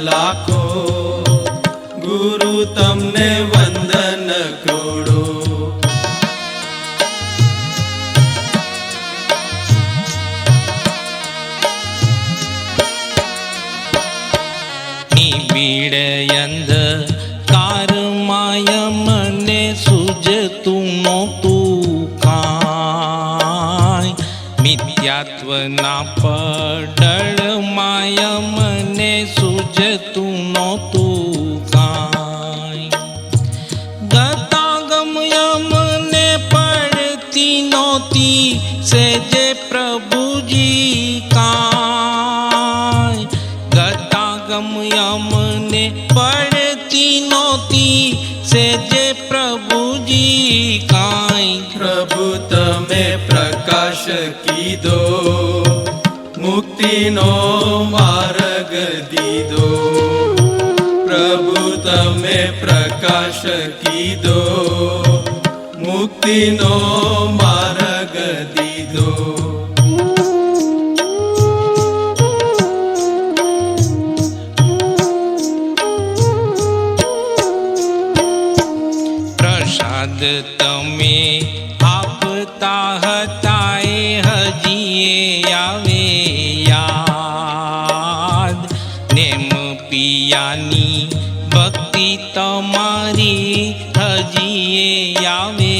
લાખો, ગુરુ તમને વંદન કરોડો. નિબીડ અંધકારમાય મને સૂઝતું નહોતું કાંઈ, મિથ્યાત્વના પડળમાય મને સૂઝતું નહોતું કાંઈ. ગતાગમય મને પડતી નહોતી સેજે પ્રભુજી કાંઈ, ગતાગમય મને પડતી નહોતી સેજે પ્રભુજી કાંઈ. પ્રભુ તમે પ્રકાશ કીધો, મુક્તિનો માર્ગ દીધો. પ્રભુ તમે પ્રકાશ કીધો, મુક્તિનો માર્ગ દીધો. પ્રસાદ તમે આપતા હતા એ હજીએ આવે યાદ, નેમ પિયાની ભક્તિ તમારી હજીએ આવે